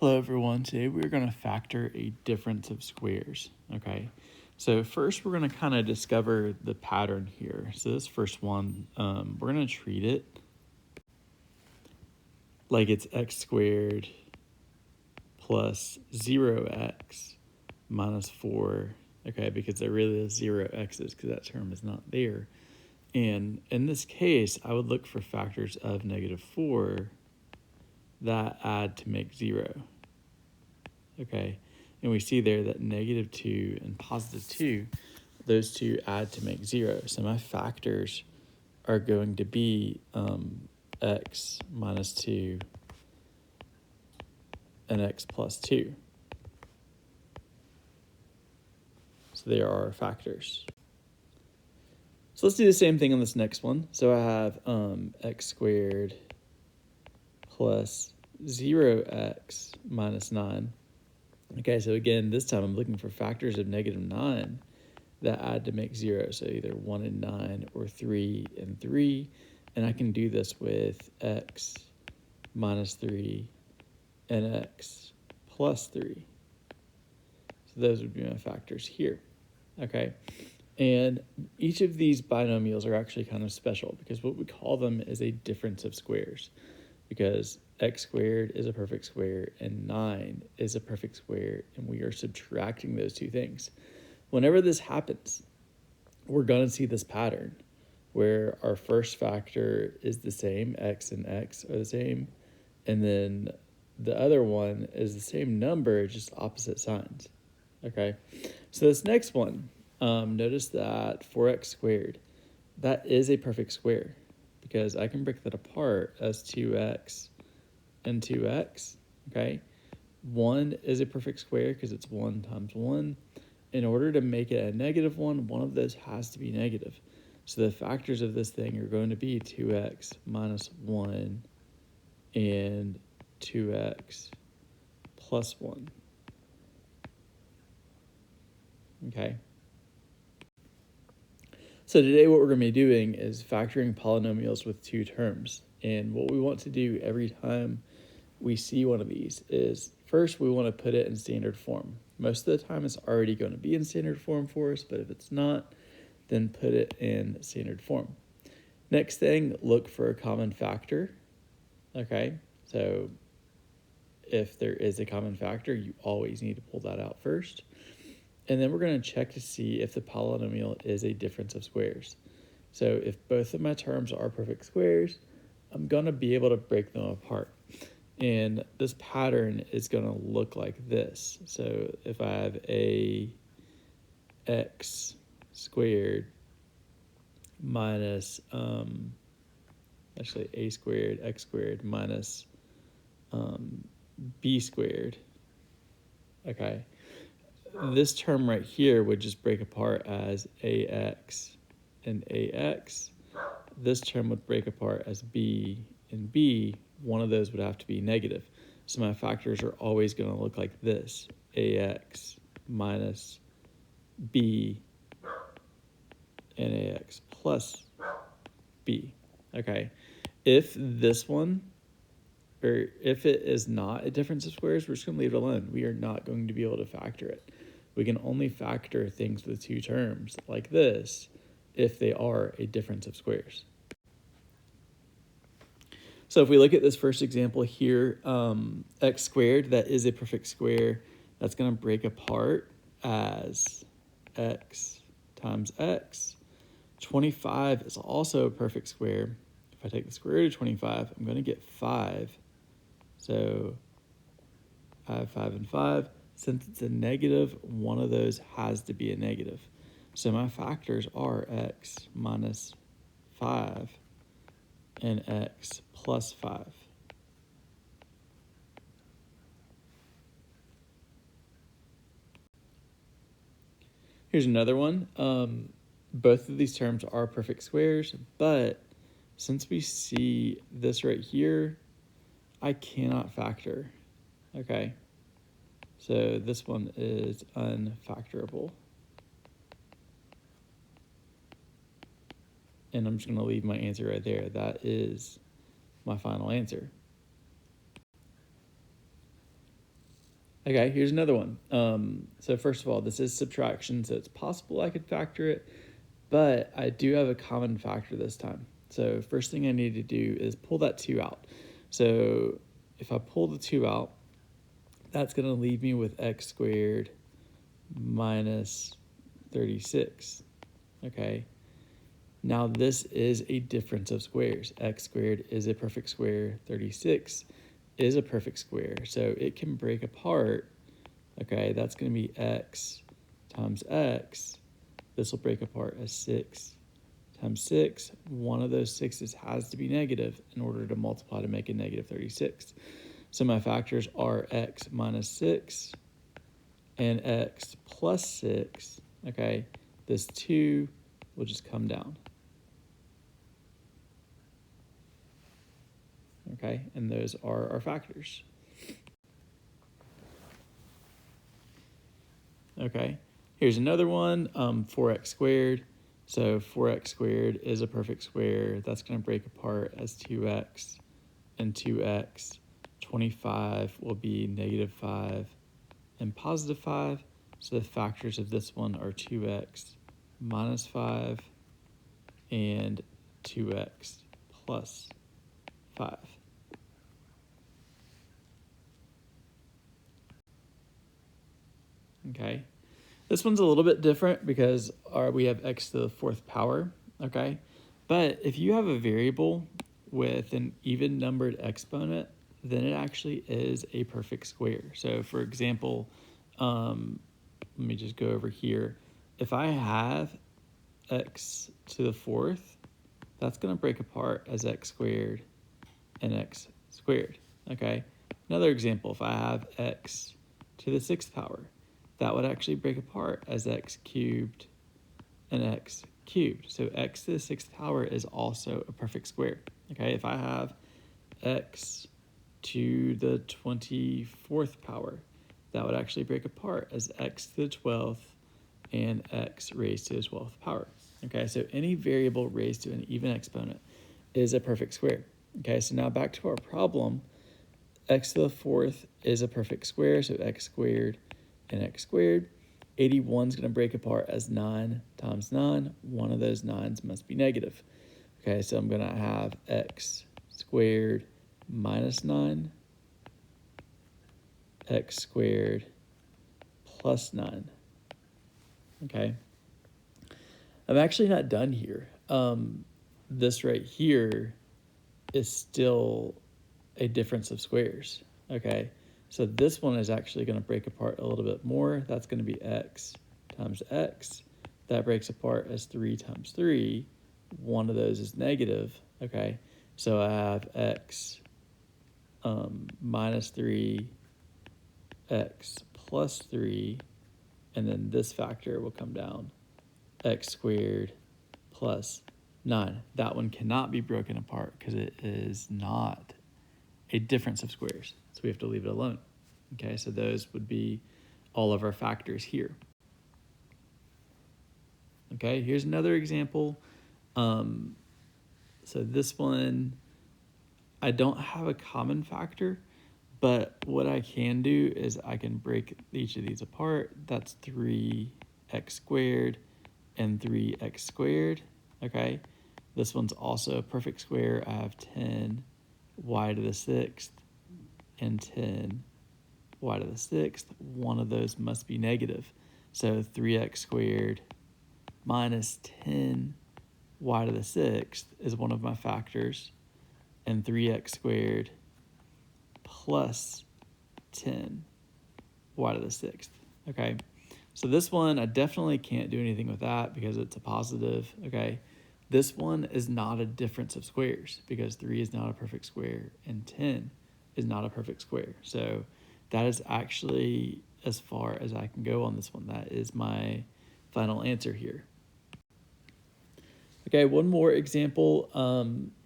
Hello everyone, today we're going to factor a difference of squares, okay? So first we're going to kind of discover the pattern here. So this first one, we're going to treat it like it's x squared plus 0x minus 4, okay? Because there really is 0 x's because that term is not there. And in this case, I would look for factors of -4 that add to make 0. Okay, and we see there that -2 and +2, those two add to make 0. So my factors are going to be x minus 2 and x plus 2. So they are our factors. So let's do the same thing on this next one. So I have x squared plus 0x minus 9. Okay, so again, this time I'm looking for factors of -9 that add to make 0. So either 1 and 9 or 3 and 3. And I can do this with x minus 3 and x plus 3. So those would be my factors here. Okay, and each of these binomials are actually kind of special because what we call them is a difference of squares, because x squared is a perfect square and 9 is a perfect square, and we are subtracting those two things. Whenever this happens, we're going to see this pattern where our first factor is the same, x and x are the same, and then the other one is the same number, just opposite signs. Okay, so this next one, notice that 4x squared, that is a perfect square because I can break that apart as 2x and 2x, okay? 1 is a perfect square because it's 1 times 1. In order to make it a -1, one of those has to be negative. So the factors of this thing are going to be 2x minus 1 and 2x plus 1. Okay. So today what we're going to be doing is factoring polynomials with two terms. And what we want to do every time we see one of these is first we want to put it in standard form. Most of the time it's already going to be in standard form for us, but if it's not, then put it in standard form. Next thing, look for a common factor. Okay, so if there is a common factor, you always need to pull that out first. And then we're going to check to see if the polynomial is a difference of squares. So if both of my terms are perfect squares, I'm going to be able to break them apart. And this pattern is going to look like this. So if I have a x squared minus, actually a squared, x squared minus b squared, okay, this term right here would just break apart as ax and ax. This term would break apart as b and b. One of those would have to be negative. So my factors are always going to look like this, ax minus b and ax plus b. Okay, if this one, or if it is not a difference of squares, we're just going to leave it alone. We are not going to be able to factor it. We can only factor things with two terms like this if they are a difference of squares. So if we look at this first example here, x squared, that is a perfect square. That's going to break apart as x times x. 25 is also a perfect square. If I take the square root of 25, I'm going to get 5. So I have 5 and 5. Since it's a negative, one of those has to be a negative. So my factors are x minus 5 and x plus 5. Here's another one. Both of these terms are perfect squares, but since we see this right here, I cannot factor. Okay, so this one is unfactorable. And I'm just going to leave my answer right there. That is my final answer. Okay, here's another one. So first of all, this is subtraction, so it's possible I could factor it, but I do have a common factor this time. So first thing I need to do is pull that 2 out. So if I pull the 2 out, that's going to leave me with x squared minus 36. Okay, now this is a difference of squares. X squared is a perfect square, 36 is a perfect square, so it can break apart. Okay, that's going to be x times x. This will break apart as 6 times 6. One of those 6's has to be negative in order to multiply to make a negative 36. So my factors are x minus 6 and x plus 6. Okay, this 2 will just come down. Okay, and those are our factors. Okay, here's another one, 4x squared. So 4x squared is a perfect square. That's going to break apart as 2x and 2x. 25 will be negative 5 and positive 5. So the factors of this one are 2x minus 5 and 2x plus 5. Okay, this one's a little bit different because we have x to the 4th power, okay? But if you have a variable with an even numbered exponent, then it actually is a perfect square. So for example, let me just go over here. If I have x to the 4th, that's going to break apart as x squared and x squared, okay? Another example, if I have x to the 6th power, that would actually break apart as x cubed and x cubed. So x to the 6th power is also a perfect square. Okay, if I have x to the 24th power, that would actually break apart as x to the 12th and x raised to the 12th power. Okay, so any variable raised to an even exponent is a perfect square. Okay, so now back to our problem. X to the 4th is a perfect square, so x squared and x squared. 81 is going to break apart as 9 times 9. One of those 9's must be negative. Okay, so I'm going to have x squared minus 9, x squared plus 9. Okay, I'm actually not done here. This right here is still a difference of squares. Okay, so this one is actually going to break apart a little bit more. That's going to be x times x. That breaks apart as 3 times 3. One of those is negative. Okay, so I have x minus 3, x plus 3, and then this factor will come down, x squared plus 9. That one cannot be broken apart because it is not a difference of squares. So we have to leave it alone. Okay, so those would be all of our factors here. Okay, here's another example. So this one, I don't have a common factor, but what I can do is I can break each of these apart. That's 3x squared and 3x squared. Okay, this one's also a perfect square. I have 10 y to the 6th and 10 y to the 6th. One of those must be negative. So 3x squared minus 10 y to the 6th is one of my factors, and 3x squared plus 10 y to the 6th. Okay, so this one I definitely can't do anything with that because it's a positive. Okay, this one is not a difference of squares because 3 is not a perfect square and 10 is not a perfect square. So that is actually as far as I can go on this one. That is my final answer here. Okay, one more example.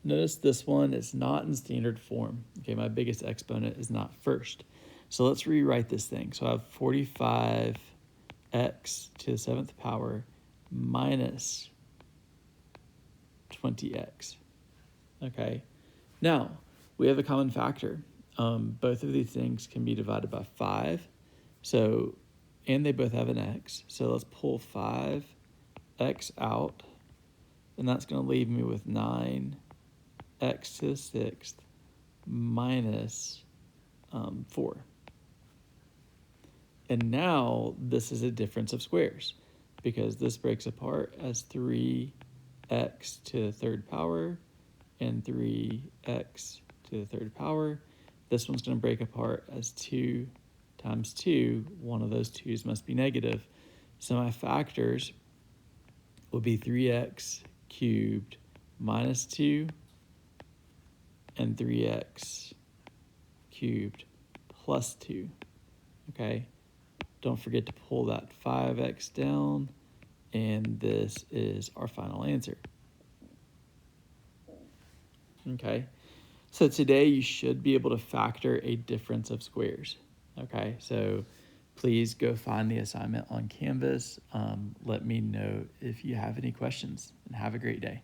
Notice this one is not in standard form. Okay, my biggest exponent is not first. So let's rewrite this thing. So I have 45x to the 7th power minus 20x. Okay, now we have a common factor. Both of these things can be divided by 5. So, and they both have an x. So let's pull 5x out. And that's going to leave me with 9x to the 6th minus 4. And now this is a difference of squares because this breaks apart as 3x to the 3rd power and 3x to the 3rd power. This one's going to break apart as 2 times 2. One of those 2's must be negative. So my factors will be 3x cubed minus 2 and 3x cubed plus 2. Okay? Don't forget to pull that 5x down, and this is our final answer. Okay? So today you should be able to factor a difference of squares. Okay? So please go find the assignment on Canvas. Let me know if you have any questions, and have a great day.